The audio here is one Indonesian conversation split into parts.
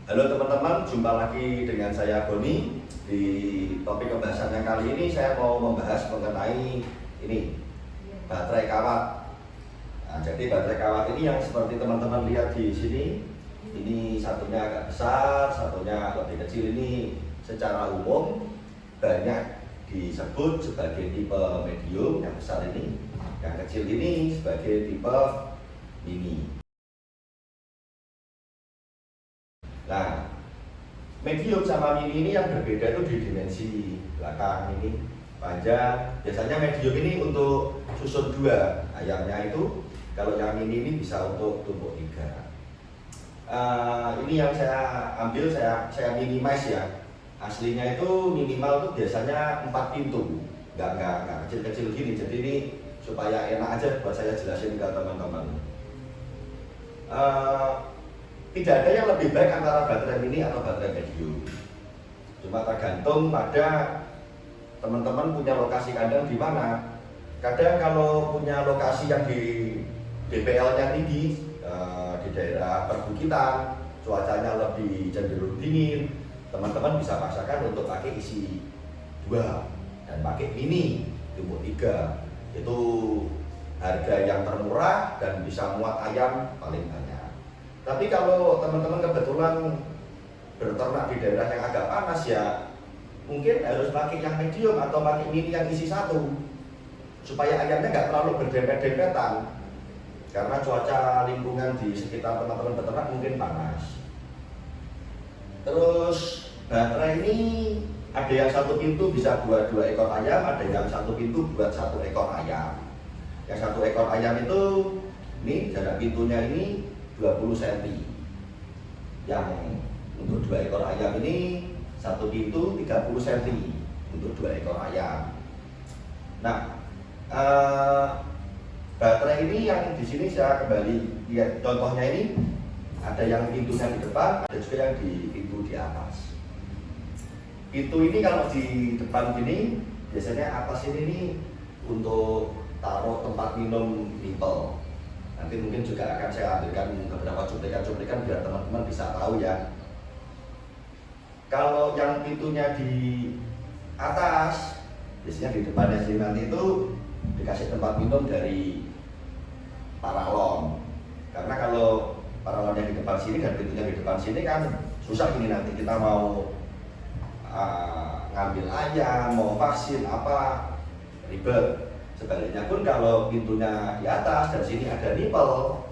Halo teman-teman, jumpa lagi dengan saya Boni. Di topik pembahasan yang kali ini saya mau membahas mengenai ini baterai kawat. Nah, jadi baterai kawat ini yang seperti teman-teman lihat di sini, ini satunya agak besar, satunya lebih kecil. Ini secara umum banyak disebut sebagai tipe medium, yang besar ini, yang kecil ini sebagai tipe mini. Nah, medium sama mini ini yang berbeda itu di dimensi belakang ini panjang. Biasanya medium ini untuk susun 2 ayamnya itu, kalau yang mini ini bisa untuk tumpuk 3. Ini yang saya ambil, saya minimize ya. Aslinya itu minimal itu biasanya 4 pintu, nggak kecil-kecil gini. Jadi ini supaya enak aja buat saya jelasin ke teman-teman. Tidak ada yang lebih baik antara baterai mini atau baterai medium. Cuma tergantung pada teman-teman punya lokasi kandang di mana. Kadang kalau punya lokasi yang di DPL-nya tinggi, di daerah perbukitan, cuacanya lebih cenderung dingin, teman-teman bisa paksakan untuk pakai isi 2 dan pakai mini tumpuk 3. Itu harga yang termurah dan bisa muat ayam paling banyak. Tapi kalau teman-teman kebetulan berternak di daerah yang agak panas ya, mungkin harus pakai yang medium atau pakai mini yang isi 1 supaya ayamnya nggak terlalu berdempet-dempetan, karena cuaca lingkungan di sekitar teman-teman beternak mungkin panas. Terus baterai ini ada yang 1 pintu bisa buat 2 ekor ayam, ada yang 1 pintu buat 1 ekor ayam. Yang 1 ekor ayam itu, ini jarak pintunya ini 20 cm. Yang untuk 2 ekor ayam ini 1 pintu 30 cm untuk 2 ekor ayam. Nah, baterai ini yang di sini saya kembali lihat contohnya ini, ada yang pintunya di depan, ada juga yang di pintu di atas. Pintu ini kalau di depan gini, biasanya atas ini nih untuk taruh tempat minum nipel. Nanti mungkin juga akan saya ambilkan beberapa cuplikan-cuplikan biar teman-teman bisa tahu ya. Kalau yang pintunya di atas, biasanya di depannya sini nanti itu dikasih tempat minum dari paralon. Karena kalau paralonnya di depan sini dan pintunya di depan sini kan susah ini, nanti kita mau ngambil ayam, mau vaksin apa, ribet. Sebaliknya pun kalau pintunya di atas dan sini ada nipel,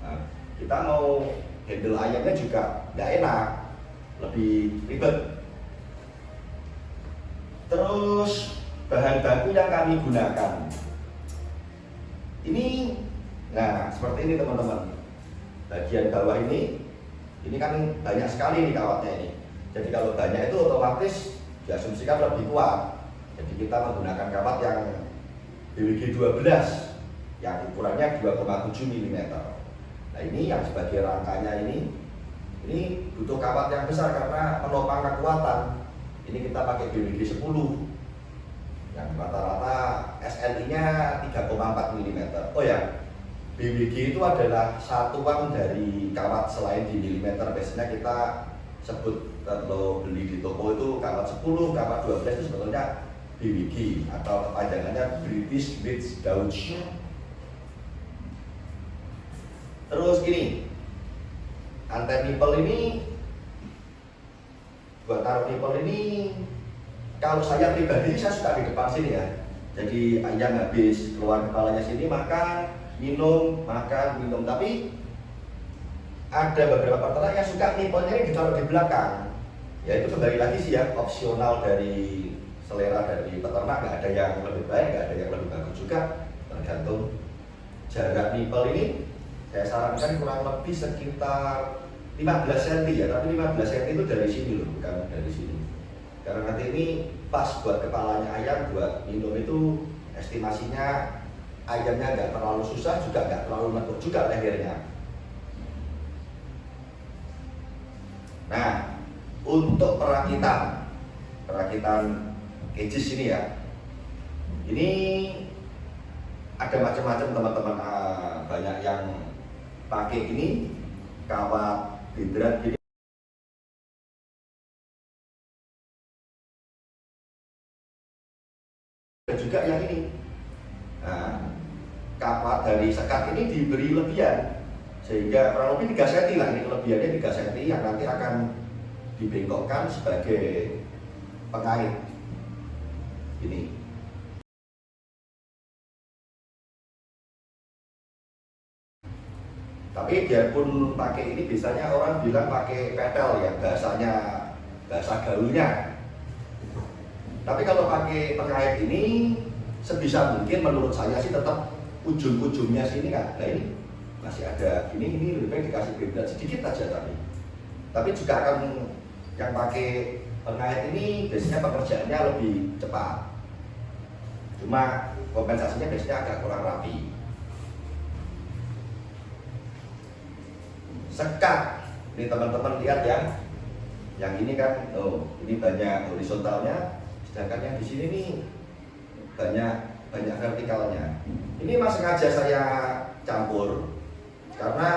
nah, kita mau handle ayamnya juga nggak enak, lebih ribet. Terus bahan baku yang kami gunakan ini, nah seperti ini teman-teman. Bagian bawah ini kan banyak sekali nih kawatnya ini. Jadi kalau banyak itu otomatis diasumsikan lebih kuat. Jadi kita menggunakan kawat yang BWG 12 yang ukurannya 2,7 mm. Nah ini yang sebagai rangkanya ini butuh kawat yang besar karena penopang kekuatan. Ini kita pakai BWG 10 yang rata-rata SLI-nya 3,4 mm. Oh ya, BWG itu adalah satuan dari kawat selain di milimeter. Biasanya kita sebut kalau beli di toko itu kawat 10, kawat 12 itu sebetulnya BWG atau kepanjangannya British Wheat Gauge. Terus ini anten nipel ini, buat taruh nipel ini, kalau saya pribadi saya suka di depan sini ya. Jadi ayam habis keluar kepalanya sini makan, minum, makan, minum. Tapi ada beberapa peternak yang suka nipelnya ini ditaruh di belakang. Ya itu kembali lagi sih ya, opsional dari selera dari peternak. Nggak ada yang lebih baik, nggak ada yang lebih bagus juga, tergantung. Jarak nipel ini saya sarankan kurang lebih sekitar 15 cm ya, tapi 15 cm itu dari sini loh, bukan dari sini. Karena nanti ini pas buat kepalanya ayam, buat minum itu estimasinya ayamnya nggak terlalu susah, juga nggak terlalu nekuk juga lehernya. Nah, untuk perakitan cages ini ya, ini ada macam-macam teman-teman. Banyak yang pakai ini kawat hidrat juga yang ini. Nah, kawat dari sekat ini diberi lebihan sehingga kurang lebih 3 cm lah, ini kelebihannya 3 cm yang nanti akan dibengkokkan sebagai pengait ini. Tapi biarpun pakai ini, biasanya orang bilang pakai pedal ya, bahasa gaulnya. Tapi kalau pakai pengait ini, sebisa mungkin menurut saya sih tetap ujung-ujungnya sini kan. Nah ini masih ada ini lebih baik dikasih berat sedikit aja tapi juga akan yang pakai pengait ini biasanya pekerjaannya lebih cepat. Cuma kompensasinya biasanya agak kurang rapi. Sekat, ini teman-teman lihat ya, yang ini kan, ini banyak horizontalnya, sedangkan yang di sini nih banyak vertikalnya. Ini mas sengaja saya campur karena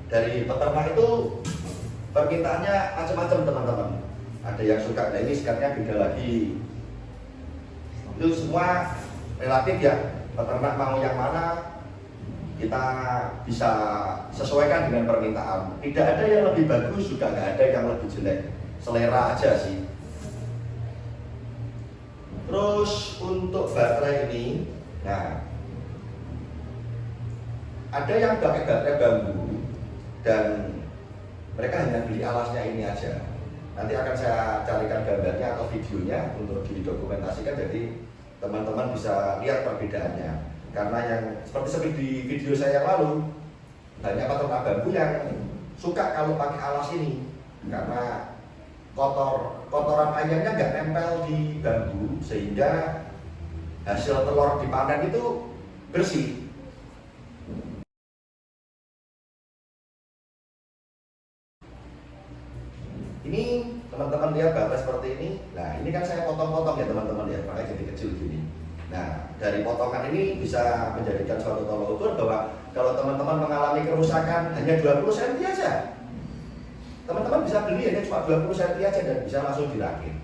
dari peternak itu permintaannya macam-macam teman-teman. Ada yang suka, nah ini sekatnya beda lagi. Itu semua relatif ya, peternak mau yang mana kita bisa sesuaikan dengan permintaan. Tidak ada yang lebih bagus, juga nggak ada yang lebih jelek. Selera aja sih. Terus untuk baterai ini, nah ada yang pakai baterai bambu dan mereka hanya beli alasnya ini aja. Nanti akan saya carikan gambarnya atau videonya untuk didokumentasikan, jadi teman-teman bisa lihat perbedaannya. Karena yang seperti di video saya yang lalu, banyak peternak bambu yang suka kalau pakai alas ini karena kotoran ayamnya nggak nempel di bambu sehingga hasil telur dipanen itu bersih. Ini teman-teman lihat baterai seperti ini. Nah ini kan saya potong-potong ya teman-teman ya, pakai jadi kecil gini. Nah, dari potongan ini bisa menjadikan suatu tolok ukur bahwa kalau teman-teman mengalami kerusakan hanya 20 cm aja, teman-teman bisa beli hanya cuma 20 cm aja dan bisa langsung dirakit.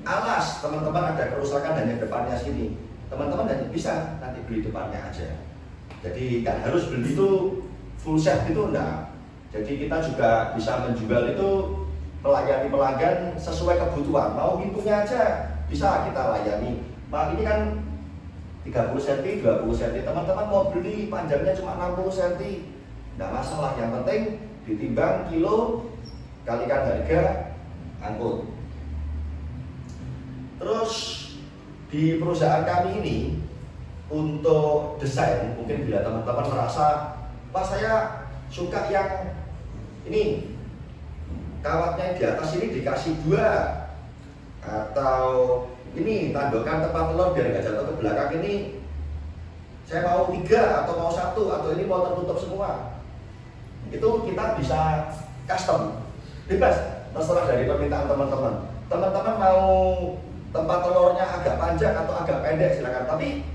Alas, teman-teman ada kerusakan hanya depannya sini, teman-teman hanya bisa nanti beli depannya aja. Jadi nggak harus beli itu full set itu enggak. Jadi kita juga bisa menjual itu, melayani pelanggan sesuai kebutuhan. Mau hitungnya aja bisa kita layani. Nah ini kan 30 cm, 20 cm, teman-teman mau beli panjangnya cuma 60 cm, nggak masalah, yang penting ditimbang kilo, kalikan harga, angkut. Terus di perusahaan kami ini, untuk desain, mungkin bila teman-teman merasa, wah saya suka yang ini, kawatnya di atas ini dikasih 2, atau ini tandokan tempat telur biar nggak jatuh ke belakang ini saya mau 3 atau mau 1 atau ini mau tertutup semua, itu kita bisa custom, bebas, terserah dari permintaan teman-teman. Teman-teman mau tempat telurnya agak panjang atau agak pendek silakan, tapi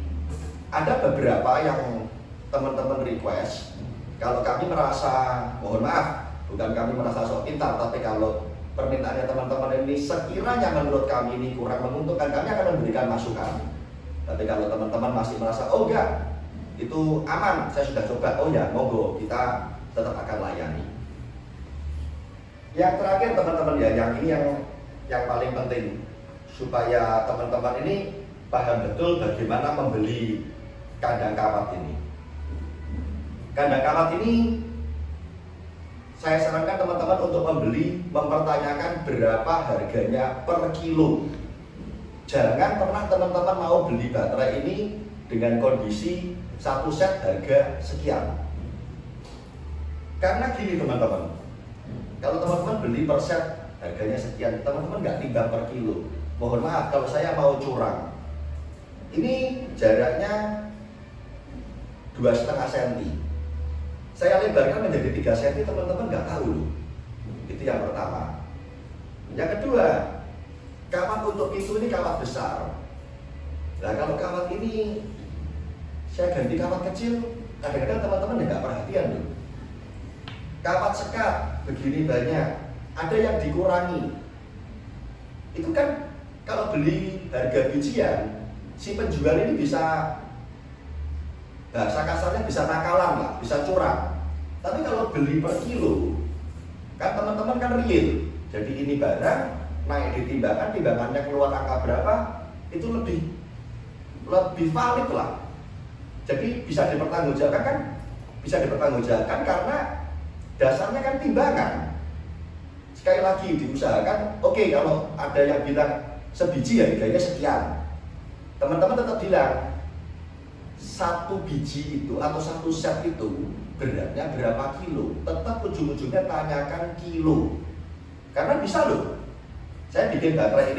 ada beberapa yang teman-teman request. Kalau kami merasa, mohon maaf, bukan kami merasa sok pintar, tapi kalau permintaannya teman-teman ini sekiranya menurut kami ini kurang menguntungkan, kami akan memberikan masukan. Tapi kalau teman-teman masih merasa, oh enggak, itu aman, saya sudah coba, oh ya, monggo, kita tetap akan layani. Yang terakhir teman-teman ya, yang ini yang paling penting, supaya teman-teman ini paham betul bagaimana membeli kandang kawat ini. Kandang kawat ini saya sarankan teman-teman untuk membeli, mempertanyakan berapa harganya per kilo. Jangan pernah teman-teman mau beli baterai ini dengan kondisi 1 set harga sekian. Karena gini teman-teman, kalau teman-teman beli per set harganya sekian, teman-teman nggak timbang per kilo. Mohon maaf kalau saya mau curang. Ini jaraknya 2,5 cm. Saya lebarkan menjadi 3 cm, teman-teman nggak tahu loh. Itu yang pertama. Yang kedua, kawat untuk pintu ini kawat besar. Nah kalau kawat ini saya ganti kawat kecil, kadang-kadang teman-teman nggak perhatian loh. Kawat sekat begini banyak, ada yang dikurangi. Itu kan kalau beli harga bijian si penjual ini bisa, bahasa kasarnya bisa nakalan lah, bisa curang. Tapi kalau beli per kilo, kan teman-teman kan real. Jadi ini barang naik di timbangan, timbangannya keluar angka berapa, itu lebih valid lah. Jadi bisa dipertanggungjawabkan kan, bisa dipertanggungjawabkan karena dasarnya kan timbangan. Sekali lagi diusahakan, oke, kalau ada yang bilang sebiji ya harganya sekian, teman-teman tetap bilang satu biji itu atau satu set itu beratnya berapa kilo, tetap ujung-ujungnya tanyakan kilo. Karena bisa loh, saya bikin baterai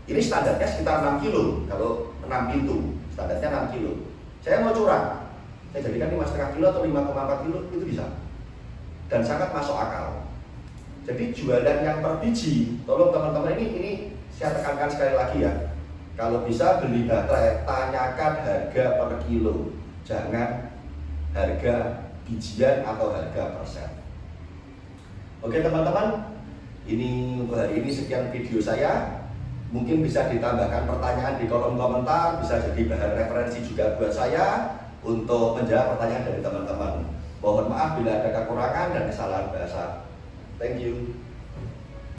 ini standarnya sekitar 6 kilo, kalau 6 pintu standarnya 6 kilo. Saya mau curang, saya jadikan 5,5 kilo atau 5,4 kilo, itu bisa dan sangat masuk akal. Jadi jualan yang per biji, tolong teman-teman, ini saya tekankan sekali lagi ya, kalau bisa beli baterai tanyakan harga per kilo, jangan harga bijian atau harga persen. Oke teman-teman, ini untuk hari ini sekian video saya. Mungkin bisa ditambahkan pertanyaan di kolom komentar, bisa jadi bahan referensi juga buat saya untuk menjawab pertanyaan dari teman-teman. Mohon maaf bila ada kekurangan dan kesalahan bahasa. Thank you.